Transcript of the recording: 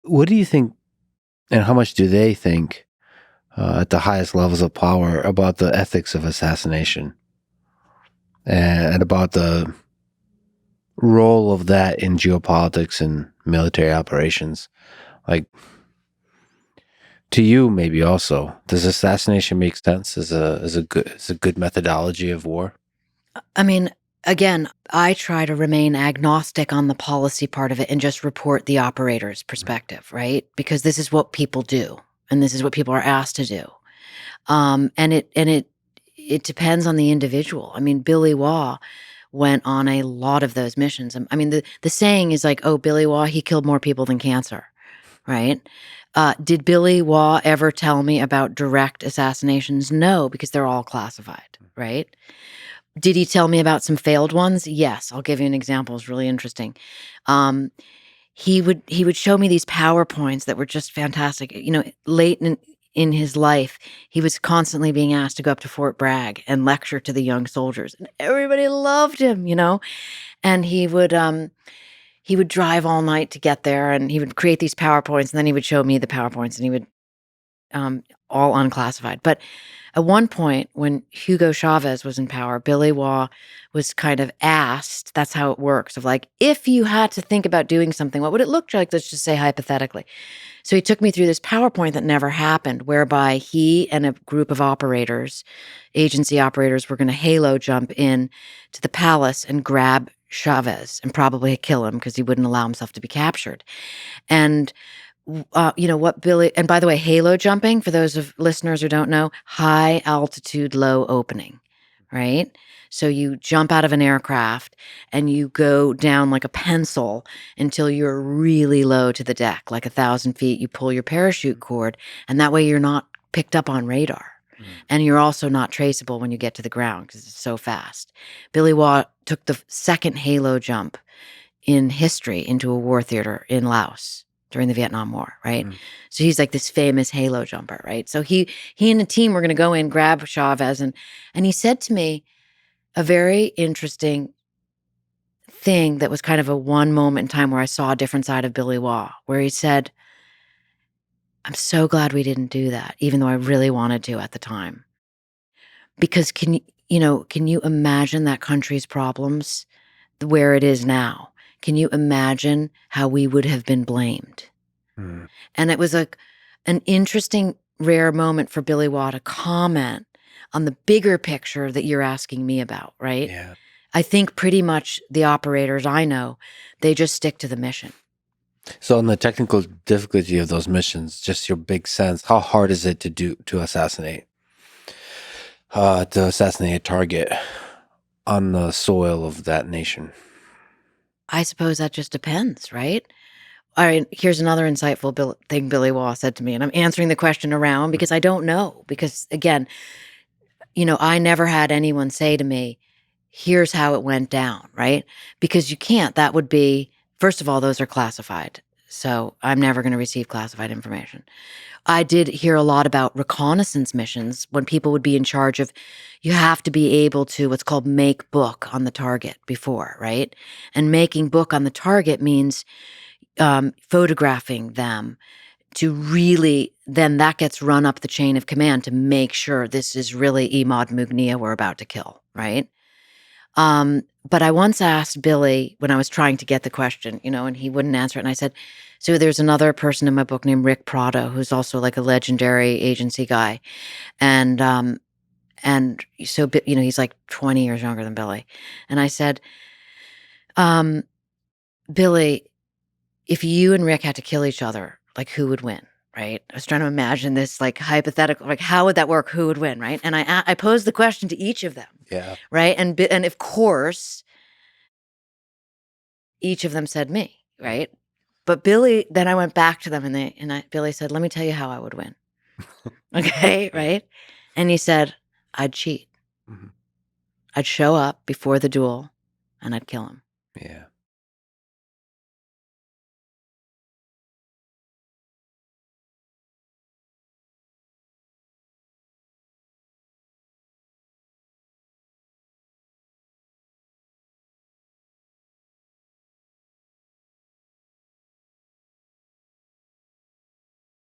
What do you think, and how much do they think at the highest levels of power about the ethics of assassination and about the role of that in geopolitics and military operations? Like, to you, maybe also, does assassination make sense as a good methodology of war? I mean, again, I try to remain agnostic on the policy part of it and just report the operator's perspective, right? Because this is what people do, and this is what people are asked to do. And it depends on the individual. I mean, Billy Waugh went on a lot of those missions. I mean, the saying is like, "Oh, Billy Waugh, he killed more people than cancer," right? Did Billy Waugh ever tell me about direct assassinations? No, because they're all classified, right? Did he tell me about some failed ones? Yes. I'll give you an example. It's really interesting. Um, he would show me these PowerPoints that were just fantastic. Late in his life, he was constantly being asked to go up to Fort Bragg and lecture to the young soldiers, and everybody loved him. And he would drive all night to get there, and he would create these PowerPoints, and then he would show me the PowerPoints, and he would all unclassified. But at one point, when Hugo Chavez was in power, Billy Waugh was kind of asked, that's how it works, of like, if you had to think about doing something, what would it look like? Let's just say hypothetically. So he took me through this PowerPoint that never happened, whereby he and a group of operators, agency operators, were going to halo jump in to the palace and grab Chavez and probably kill him because he wouldn't allow himself to be captured. And what Billy, and by the way, halo jumping, for those of listeners who don't know, high altitude, low opening, right? So you jump out of an aircraft and you go down like a pencil until you're really low to the deck, like 1,000 feet. You pull your parachute cord, and that way you're not picked up on radar. And you're also not traceable when you get to the ground because it's so fast. Billy Waugh took the second halo jump in history into a war theater in Laos during the Vietnam War, right? So he's like this famous halo jumper, right? So he and the team were going to go in, grab Chavez, and he said to me a very interesting thing that was kind of a one moment in time where I saw a different side of Billy Waugh, where he said, "I'm so glad we didn't do that, even though I really wanted to at the time." Because can you imagine that country's problems where it is now? Can you imagine how we would have been blamed? Mm. And it was an interesting, rare moment for Billy Waugh to comment on the bigger picture that you're asking me about, right? Yeah. I think pretty much the operators I know, they just stick to the mission. So, on the technical difficulty of those missions, just your big sense, how hard is it to assassinate a target on the soil of that nation? I suppose that just depends, right? All right, here's another insightful thing Billy Waugh said to me, and I'm answering the question around because I don't know. Because again, I never had anyone say to me, here's how it went down, right? Because you can't. That would be, first of all, those are classified. So I'm never going to receive classified information. I did hear a lot about reconnaissance missions when people would be in charge of, you have to be able to what's called make book on the target before, right? And making book on the target means photographing them to really, then that gets run up the chain of command to make sure this is really Imad Mugnia we're about to kill, right? But I once asked Billy when I was trying to get the question, and he wouldn't answer it. And I said, so there's another person in my book named Rick Prado, who's also like a legendary agency guy. And so, he's like 20 years younger than Billy. And I said, um, Billy, if you and Rick had to kill each other, like who would win? Right. I was trying to imagine this like hypothetical, like how would that work? Who would win? Right. And I posed the question to each of them. Yeah. Right. And of course, each of them said me. Right. But Billy, then I went back to them Billy said, let me tell you how I would win. Okay. Right. And he said, I'd cheat. Mhm. I'd show up before the duel and I'd kill him. Yeah.